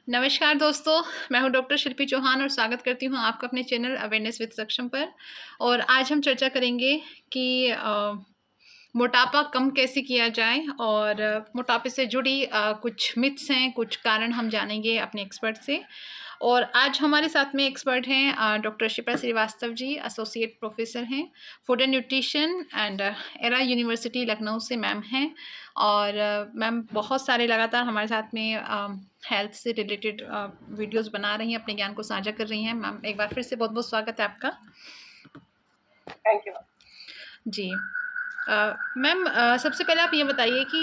नमस्कार दोस्तों, मैं हूँ डॉक्टर शिल्पी चौहान और स्वागत करती हूँ आपका अपने चैनल अवेयरनेस विद सक्षम पर। और आज हम चर्चा करेंगे कि मोटापा कम कैसे किया जाए और मोटापे से जुड़ी कुछ मिथ्स हैं, कुछ कारण हम जानेंगे अपने एक्सपर्ट से। और आज हमारे साथ में एक्सपर्ट हैं doctor Shipra Srivastava ji, associate professor हैं, food and nutrition and era university Lucknow से मैम हैं। और मैम बहुत सारे लगातार हमारे साथ में हेल्थ से रिलेटेड वीडियोस बना रही हैं, अपने ज्ञान को साझा कर रही हैं। मैम एक बार फिर से बहुत बहुत स्वागत है आपका। Thank you. जी मैम, सबसे पहले आप ये बताइए कि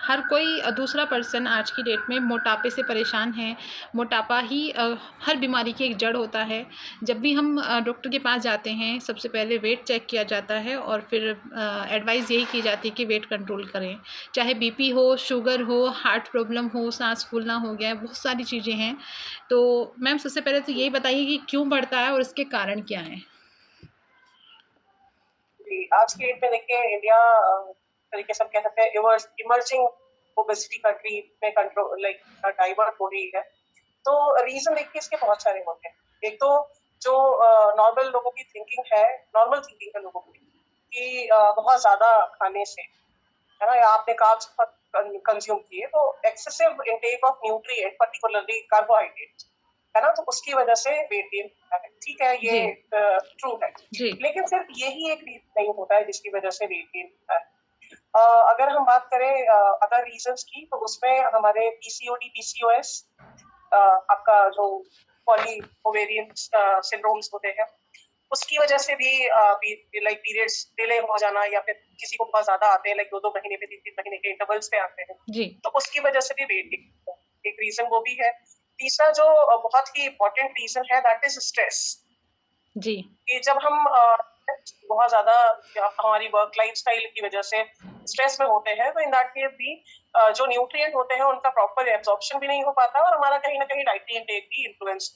हर कोई दूसरा पर्सन आज की डेट में मोटापे से परेशान है। मोटापा ही हर बीमारी की एक जड़ होता है। जब भी हम डॉक्टर के पास जाते हैं, सबसे पहले वेट चेक किया जाता है और फिर एडवाइस यही की जाती है कि वेट कंट्रोल करें। चाहे बीपी हो, शुगर हो, हार्ट प्रॉब्लम हो, सांस फूलना हो गया है, बहुत सारी चीज़ें हैं। तो मैम सबसे पहले तो यही बताइए कि क्यों बढ़ता है और इसके कारण क्या हैं? जी, आज की डेट में देखिए इंडिया तरीके से हम कह सकते हैं इमर्जिंग ओबेसिटी कंट्री में कंट्रोल डाइवर्ट हो रही है। तो रीजन देखिए इसके बहुत सारे होते हैं। एक तो जो नॉर्मल लोगों की थिंकिंग है, नॉर्मल थिंकिंग है लोगों की कि बहुत ज्यादा खाने से, है ना, या आपने कार्ब्स कंज्यूम किए तो excessive intake of nutrient particularly carbohydrate, है ना, तो उसकी वजह से वेट गेन होता है। ठीक है, ये जी ट्रू है। जी लेकिन सिर्फ यही एक रीजन नहीं होता है जिसकी वजह से वेट गेन होता है। अगर हम बात करें अदर रीजंस की, तो उसमें हमारे पीसीओडी, पीसीओएस, आपका जो पॉली ओवेरियन सिंड्रोम्स होते हैं, उसकी वजह से भी लाइक पीरियड्स डिले हो जाना, या फिर किसी को बहुत ज्यादा आते हैं, लाइक 2-2 महीने पे, 3-3 महीने के इंटरवल्स पे आते हैं, जी तो उसकी वजह से भी वेट गेन एक रीजन वो भी है। तीसरा जो बहुत ही इंपॉर्टेंट रीजन है, दैट इज स्ट्रेस। जी कि जब हम बहुत ज्यादा हमारी वर्क लाइफ स्टाइल की वजह से स्ट्रेस में होते हैं, तो इन दैट केस भी जो न्यूट्रिएंट होते हैं उनका प्रॉपर एब्जॉर्प्शन भी नहीं हो पाता और हमारा कहीं ना कहीं डाइटरी इंटेक भी इन्फ्लुएंस।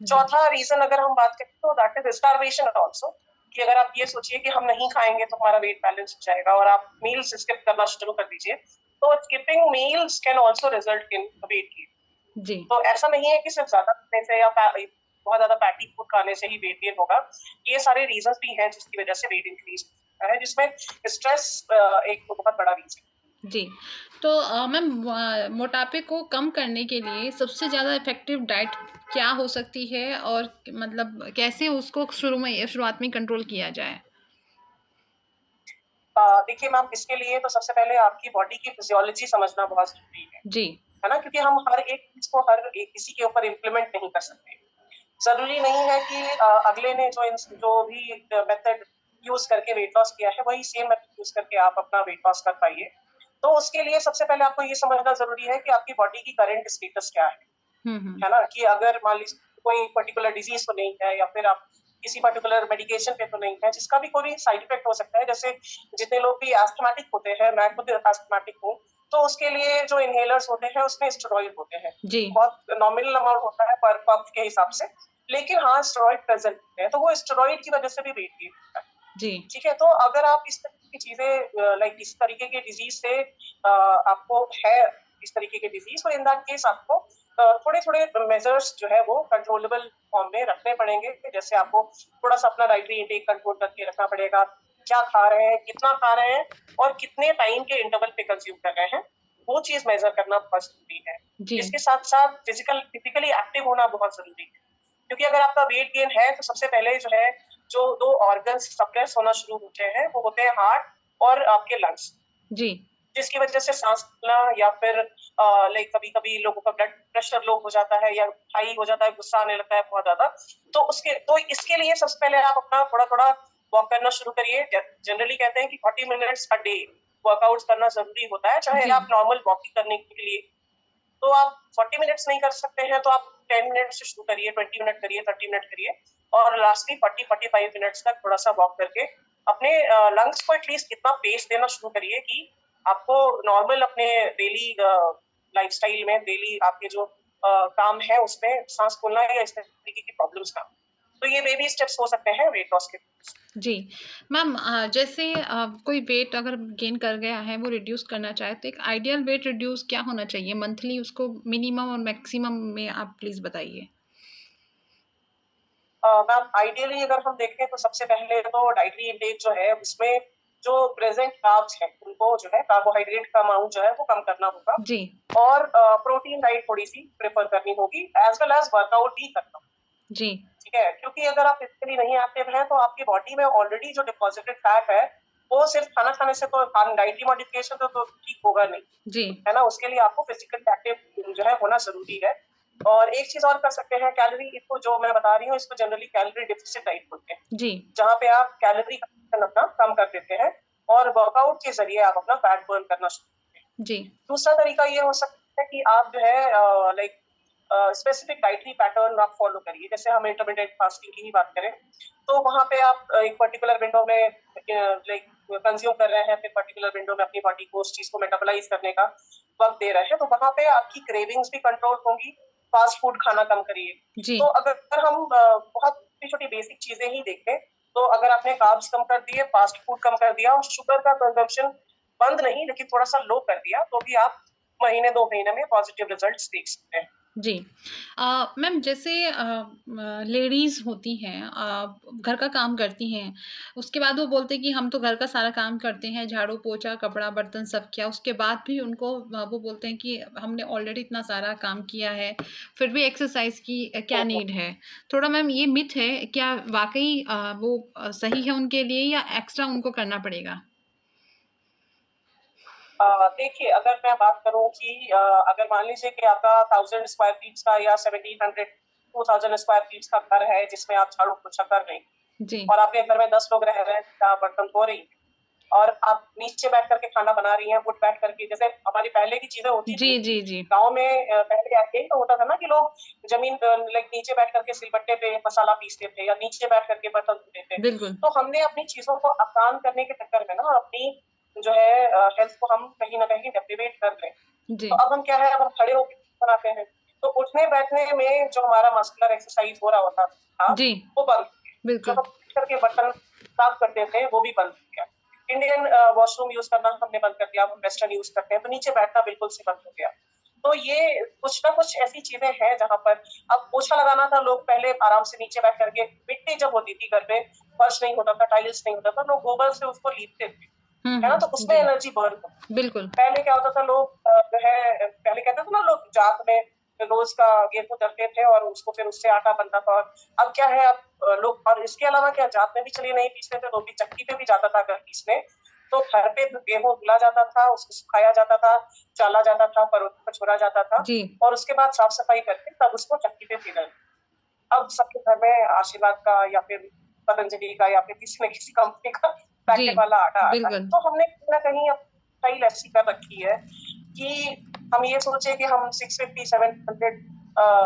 जी चौथा रीजन अगर हम बात करें तो दैट इज स्टारवेशन ऑल्सो, कि अगर आप ये सोचिए कि हम नहीं खाएंगे तो हमारा वेट बैलेंस हो जाएगा और आप मील्स स्किप करना शुरू कर दीजिए, तो skipping meals can also result in weight gain. जी तो ऐसा नहीं है कि सिर्फ ज्यादा खाने से या बहुत ज्यादा फैटी फूड खाने से ही वेट गेन होगा। ये सारे रीजंस भी हैं जिसकी वजह से वेट इंक्रीज होता है, जिसमें स्ट्रेस एक तो बहुत बड़ा रीजन। जी। तो मैम, मोटापे को कम करने के लिए सबसे ज़्यादा इफ़ेक्टिव डाइट क्या हो सकती है और मतलब कैसे उसको शुरुआत में कंट्रोल किया जाए? देखिए मैम, इसके लिए तो सबसे पहले आपकी बॉडी की फिजियोलॉजी समझना बहुत जरूरी जी है ना, क्योंकि हम हर एक चीज को हर एक किसी के ऊपर इम्प्लीमेंट नहीं कर सकते। जरूरी नहीं है कि अगले ने जो भी मेथड यूज करके वेट लॉस किया है वही सेम मेथड यूज करके आप अपना वेट लॉस कर पाइए। तो उसके लिए सबसे पहले आपको ये समझना जरूरी है कि आपकी बॉडी की करंट स्टेटस क्या हम्म। है ना, कि अगर मान लीजिए कोई पर्टिकुलर डिजीज तो नहीं है, या फिर आप किसी पर्टिकुलर मेडिकेशन पे तो नहीं है जिसका भी कोई साइड इफेक्ट हो सकता है। जैसे जितने लोग भी एस्थमेटिक होते हैं, मैं खुद एस्थमेटिक हूँ, तो उसके लिए जो इनहेलर्स होते हैं उसमें स्टेरॉइड होते हैं। जी बहुत नॉमिनल अमाउंट होता है पर पफ के हिसाब से, लेकिन हाँ स्टेरॉइड प्रेजेंट होते हैं, तो वो स्टेरॉइड की वजह से भी वेट गेन होता है। जी ठीक है, तो अगर आप इस तरीके की चीजें लाइक इस तरीके के डिजीज से आपको है इस तरीके के डिजीज, तो इन दैट केस आपको थोड़े थोड़े मेजर्स जो है वो कंट्रोलेबल फॉर्म में रखने पड़ेंगे। जैसे आपको थोड़ा सा अपना डाइटरी इंटेक कंट्रोल करके रखना पड़ेगा, क्या खा रहे हैं, कितना खा रहे हैं, और कितने टाइम के इंटरवल पे कंज्यूम कर रहे हैं, वो चीज मेजर करना बहुत जरूरी है। जी इसके साथ साथ फिजिकली एक्टिव होना बहुत जरूरी है, क्योंकि अगर आपका वेट गेन है तो सबसे पहले जो है, जो दो ऑर्गन्स सप्रेस होना शुरू होते हैं वो होते हैं हार्ट और आपके लंग्स, जी जिसकी वजह से सांस फूलना, या फिर लाइक कभी कभी लोगों का ब्लड प्रेशर लो हो जाता है या हाई हो जाता है, गुस्सा आने लगता है बहुत ज्यादा। तो इसके लिए सबसे पहले आप अपना थोड़ा थोड़ा वॉक करना शुरू करिए। जनरली कहते हैं कि 40 मिनट्स अ डे वर्कआउट करना जरूरी होता है, चाहे जी आप नॉर्मल वॉकिंग करने के लिए तो आप 40 मिनट्स नहीं कर सकते हैं तो आप 10 मिनट से शुरू करिए, 20 मिनट करिए, 30 मिनट करिए, और लास्टली 40-45 मिनट्स तक थोड़ा सा वॉक करके अपने लंग्स को एटलीस्ट इतना पेस देना शुरू करिए कि आपको नॉर्मल अपने डेली लाइफस्टाइल में, डेली आपके जो काम है उसमें सांस फूलना या इस तरीके की प्रॉब्लम्स ना। तो ये बेबी स्टेप्स हो सकते हैं वेट लॉस के। जी। मैम जैसे कोई वेट अगर गेन कर गया है, वो रिड्यूस करना चाहे, तो एक आइडियल वेट रिड्यूस क्या होना चाहिए? मंथली उसको मिनिमम और मैक्सिमम में आप प्लीज़ बताइए। मैम आइडियली अगर हम देखें तो सबसे पहले तो डाइटरी इंटेक जो है उसमें जो प्रेजेंट कार्ब्स हैं उनको जो है कार्बोहाइड्रेट का अमाउंट जो है वो कम करना होगा, जी, और प्रोटीन डाइट थोड़ी सी प्रेफर करनी होगी, एज वेल एज वर्कआउट भी करना होगा। जी, ठीक है, क्योंकि अगर आप फिजिकली नहीं एक्टिव हैं तो आपकी बॉडी में ऑलरेडी जो डिपॉजिटेड फैट है वो सिर्फ खाना खाने से तो डाइटरी मॉडिफिकेशन तो ठीक होगा नहीं, जी, है ना। उसके लिए आपको फिजिकल एक्टिव जो है होना जरूरी है। और एक चीज और कर सकते हैं, कैलोरी, इसको जो मैं बता रही हूँ इसको जनरली कैलोरी डिफिसिट डाइट बोलते हैं, जी, जहाँ पे आप कैलोरी कंजम्पशन अपना कम कर देते हैं और वर्कआउट के जरिए आप अपना फैट बर्न करना शुरू करते हैं। जी, दूसरा तरीका ये हो सकता है कि आप जो है लाइक स्पेसिफिक डाइटरी पैटर्न आप फॉलो करिए। जैसे हम इंटरमिटेंट फास्टिंग की ही बात करें तो वहाँ पे आप एक पर्टिकुलर विंडो में लाइक कंज्यूम कर रहे हैं, फिर पर्टिकुलर विंडो में अपनी बॉडी को उस चीज को मेटाबोलाइज करने का वक्त दे रहे हैं, तो वहाँ पे आपकी क्रेविंग्स भी कंट्रोल होंगी। फास्ट फूड खाना कम करिए। जी। तो अगर हम बहुत छोटी छोटी बेसिक चीजें ही देखें तो अगर आपने कार्ब्स कम कर दिए, फास्ट फूड कम कर दिया और शुगर का कंजम्पशन बंद नहीं लेकिन थोड़ा सा लो कर दिया, तो भी आप महीने 2 महीने में पॉजिटिव रिजल्ट्स देख सकते हैं। जी। मैम जैसे लेडीज़ होती हैं, घर का काम करती हैं, उसके बाद वो बोलते हैं कि हम तो घर का सारा काम करते हैं, झाड़ू, पोछा, कपड़ा, बर्तन सब किया, उसके बाद भी उनको वो बोलते हैं कि हमने ऑलरेडी इतना सारा काम किया है, फिर भी एक्सरसाइज़ की क्या नीड है? थोड़ा मैम ये मिथ है, क्या वाक़ई वो सही है उनके लिए या एक्स्ट्रा उनको करना पड़ेगा? देखिए, अगर मैं बात करूँ कि अगर मान लीजिए कि आपका 1000 स्क्वायर फीट का या 1700 2000 स्क्वायर फीट का घर है जिसमें आप झाड़ू पोछा कर रही हैं, जी। और आपके घर में 10 लोग रह रहे हैं, आप बर्तन धो रही हैं और आप नीचे बैठ करके खाना बना रही हैं, उठ बैठ करके, जैसे हमारी पहले की चीजें होती जी, थी जी, जी। गाँव में। पहले यही तो होता था ना कि लोग जमीन लाइक नीचे बैठ करके सिलबट्टे पे मसाला पीसते थे या नीचे बैठ करके बर्तन धोते थे। बिल्कुल। तो हमने अपनी चीजों को आसान करने के चक्कर में ना अपनी जो है हेल्थ को हम कहीं ना कहीं डेप्रिवेट कर रहे हैं। जी। तो अब हम क्या है, अब हम खड़े होकर बनाते हैं, तो उठने बैठने में जो हमारा मस्कुलर एक्सरसाइज हो रहा होता था जी, वो बंद हो गया। जो बिल्कुल। हम बैठ करके बर्तन साफ करते थे वो भी बंद हो गया। इंडियन वॉशरूम यूज करना हमने बंद कर दिया, हम वेस्टर्न यूज करते हैं, तो नीचे बैठना बिल्कुल से बंद हो गया। तो ये कुछ ना कुछ ऐसी चीजें हैं जहां पर अब पोछा लगाना था, लोग पहले आराम से नीचे बैठ करके, मिट्टी जब होती थी घर पे, फर्श नहीं होता था, टाइल्स नहीं होता था, लोग गोबर से उसको लीपते थे, हुँ, है ना, हुँ। तो उसमें जी, एनर्जी बर्न होती थी। बिल्कुल। पहले क्या होता था, लोग जो है पहले कहते थे ना, लोग जात में रोज का गेहूं दरते थे और उसको फिर उससे आटा बनता था। और अब क्या है, अब लोग, और इसके अलावा क्या, जात में भी चलिए नहीं पीसते थे तो भी चक्की पे भी जाता था अगर पीसने, तो घर पे गेहूं धुला जाता था, उसको सुखाया जाता था, चाला जाता था, पर छोड़ा जाता था, जी, और उसके बाद साफ सफाई करके तब उसको चक्की पे पीना। अब सबके घर में आशीर्वाद का या फिर पतंजलि का या फिर किसी न किसी कंपनी का जी, पैकेट वाला आटा आता है। बिल्कुल। तो हमने कहीं न कहीं स्टाइल ऐसी कर रखी है कि हम ये सोचे कि हम 650 700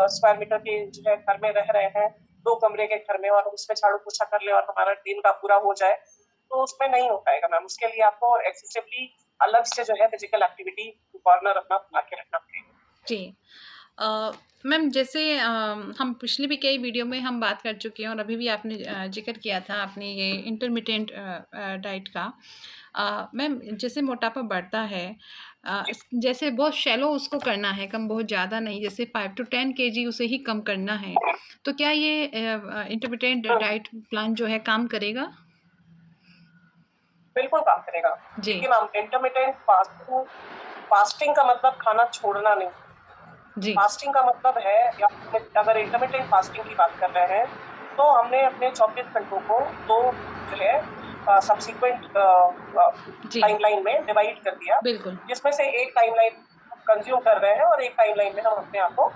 स्क्वायर मीटर के जो है घर में रह रहे हैं, 2 कमरे के घर में, और उसमें झाड़ू-पोछा कर लें और हमारा दिन का पूरा हो जाए, तो उसमें नहीं हो पाएगा मैम। उसके लिए आपको एक्सेसिवली अलग से जो है फिजिकल एक्टिविटी कॉर्नर अपना बना के रखना पड़ेगा। जी। मैम जैसे हम पिछली भी कई वीडियो में हम बात कर चुके हैं और अभी भी आपने ज़िक्र किया था आपने ये इंटरमिटेंट डाइट का। मैम जैसे मोटापा बढ़ता है, जी, जैसे बहुत शैलो उसको करना है, कम बहुत ज़्यादा नहीं, जैसे 5 टू 10 केजी उसे ही कम करना है, तो क्या ये इंटरमिटेंट हुँ, डाइट प्लान जो है काम करेगा? बिल्कुल काम करेगा। जी, देखिए मैम, इंटरमिटेंट फास्टिंग फास्टिंग का मतलब खाना छोड़ना नहीं। जी, फास्टिंग का मतलब है, या अगर इंटरमिटेंट फास्टिंग की बात कर रहे हैं, तो हमने अपने 24 घंटों को 2 जो है सब्सीक्वेंट जी, टाइमलाइन में डिवाइड कर दिया, बिल्कुल। जिसमें से एक टाइमलाइन हम कंज्यूम कर रहे हैं और एक टाइमलाइन में हम अपने आप को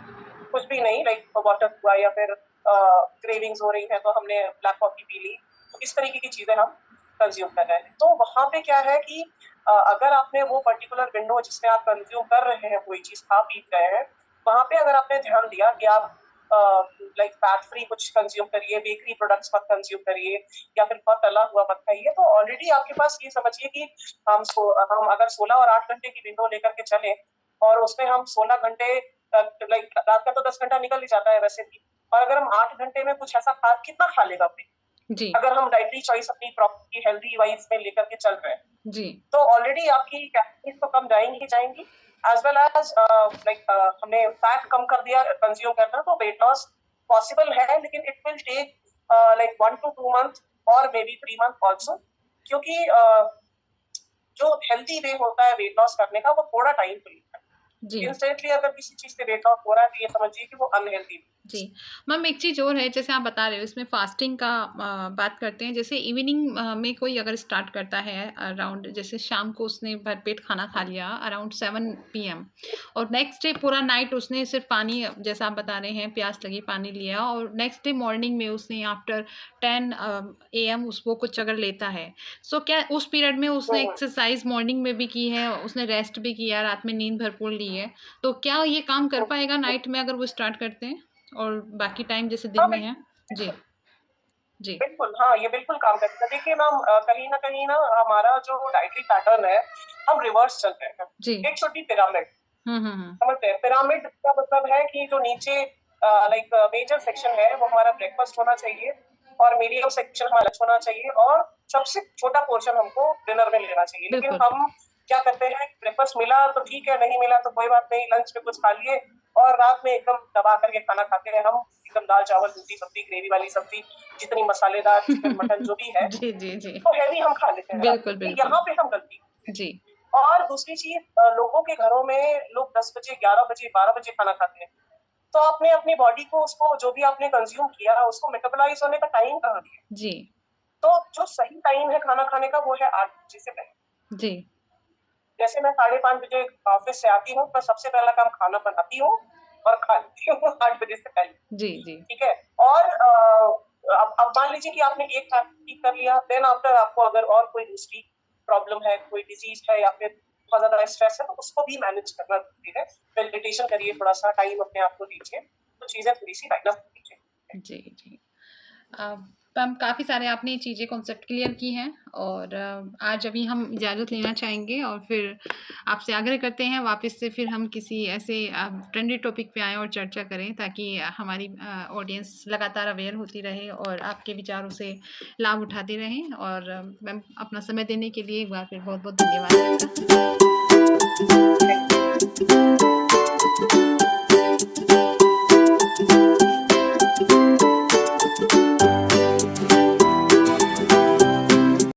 कुछ भी नहीं, लाइक वाटर हुआ या फिर क्रेविंग्स हो रही है तो हमने ब्लैक कॉफी पी ली, तो इस तरीके की चीजें हम कंज्यूम कर रहे हैं। तो वहां पे क्या है कि अगर आपने वो पर्टिकुलर विंडो जिसमें आप कंज्यूम कर रहे हैं कोई चीज खा पी रहे हैं, वहां पे अगर आपने ध्यान दिया कि आप लाइक फैट फ्री कुछ कंज्यूम करिए, बेकरी प्रोडक्ट्स मत कंज्यूम करिए, या फिर बहुत तला हुआ मत खाइए, तो ऑलरेडी आपके पास ये समझिए कि हम अगर 16 और 8 घंटे की विंडो लेकर के चले और उसमें हम 16 घंटे लाइक रात का तो 10 घंटा निकल ही जाता है वैसे भी, और अगर हम 8 घंटे में कुछ ऐसा खा कितना खा लेगा कोई? जी, अगर हम डाइटरी चॉइस अपनी प्रॉपर्ली हेल्दी वाइज में लेकर के चल रहे हैं, जी, तो ऑलरेडी आपकी कैलोरीज तो कम जाएंगी ही जाएंगी, एज वेल एज लाइक हमने फैट कम कर दिया कंज्यूम करना, तो वेट लॉस पॉसिबल है, लेकिन it will take like 1 to 2 month और मे बी 3 month ऑल्सो, क्योंकि जो हेल्दी वे होता है वेट लॉस करने का वो थोड़ा टाइम तो लेता जी। है। इंस्टेंटली अगर किसी चीज से वेट लॉस हो रहा है तो ये समझिए कि वो अनहेल्दी। जी। मैम एक चीज़ और है जैसे आप बता रहे हो इसमें फ़ास्टिंग का बात करते हैं जैसे इवनिंग में कोई अगर स्टार्ट करता है अराउंड जैसे शाम को उसने भरपेट खाना खा लिया अराउंड 7 पीएम और नेक्स्ट डे पूरा नाइट उसने सिर्फ पानी जैसा आप बता रहे हैं प्यास लगी पानी लिया और नेक्स्ट डे मॉर्निंग में उसने आफ्टर 10 एएम उसको कुछ अगर लेता है सो क्या उस पीरियड में उसने हम्म। एक्सरसाइज मॉर्निंग में भी की है उसने रेस्ट भी किया रात में नींद भरपूर ली है तो क्या ये काम कर पाएगा नाइट में अगर वो स्टार्ट करते हैं और बाकी टाइम जैसे हाँ दिन में है? जी, बिल्कुल जी, बिल्कुल, हाँ, ये बिल्कुल काम करेगा। देखिए मैम, कहीं न कहीं ना हमारा जो डाइटरी पैटर्न है, हम रिवर्स चल रहे हैं। जी। इट शुड बी पिरामिड, हुँ, हुँ, हुँ। समझते हैं? पिरामिड का मतलब है कि जो नीचे लाइक मेजर सेक्शन है वो हमारा ब्रेकफास्ट होना चाहिए, और मीडियम सेक्शन हमारा लंच होना चाहिए, और सबसे छोटा पोर्शन हमको डिनर में लेना चाहिए। लेकिन बिल्कुल। हम क्या करते हैं, ब्रेकफास्ट मिला तो ठीक है, नहीं मिला तो कोई बात नहीं, लंच में कुछ खा लिए और रात में एकदम दबा करके खाना खाते हैं हम, एकदम दाल चावल रोटी सब्जी ग्रेवी वाली सब्जी, जितनी मसालेदार चिकन मटन जो भी है, जी, जी, जी। तो हैवी हम खा लेते हैं रात बिल्कुल, में। बिल्कुल। यहाँ पे हम गलती करते हैं। जी, और दूसरी चीज, लोगों के घरों में लोग 10 बजे 11 बजे 12 बजे खाना खाते हैं, तो आपने अपनी बॉडी को, उसको जो भी आपने कंज्यूम किया उसको मेटाबोलाइज होने का टाइम कहाँ दिया? जी, तो जो सही टाइम है खाना खाने का वो है 8 बजे से पहले। जी, जैसे मैं 5:30 बजे ऑफिस से आती हूँ, मैं सबसे पहला काम खाना बनाती हूँ और खा लेती हूँ 8 बजे से पहले। जी, जी, ठीक है? और अब मान लीजिए कि आपने एक काम ठीक कर लिया, देन आफ्टर आपको अगर और कोई दूसरी प्रॉब्लम है, कोई डिजीज है या फिर बहुत ज्यादा स्ट्रेस है, तो उसको भी मैनेज करना जरूरी है। मेडिटेशन करिए, थोड़ा सा टाइम अपने आप को दीजिए, तो चीजें थोड़ी सी लाइन अप कीजिए। जी, जी। अ, मैम काफ़ी सारे आपने चीज़ें कॉन्सेप्ट क्लियर की हैं और आज अभी हम इजाज़त लेना चाहेंगे और फिर आपसे आग्रह करते हैं वापस से फिर हम किसी ऐसे ट्रेंडी टॉपिक पे आएँ और चर्चा करें ताकि हमारी ऑडियंस लगातार अवेयर होती रहे और आपके विचारों से लाभ उठाती रहें और मैम अपना समय देने के लिए एक बार फिर बहुत-बहुत धन्यवाद आपका।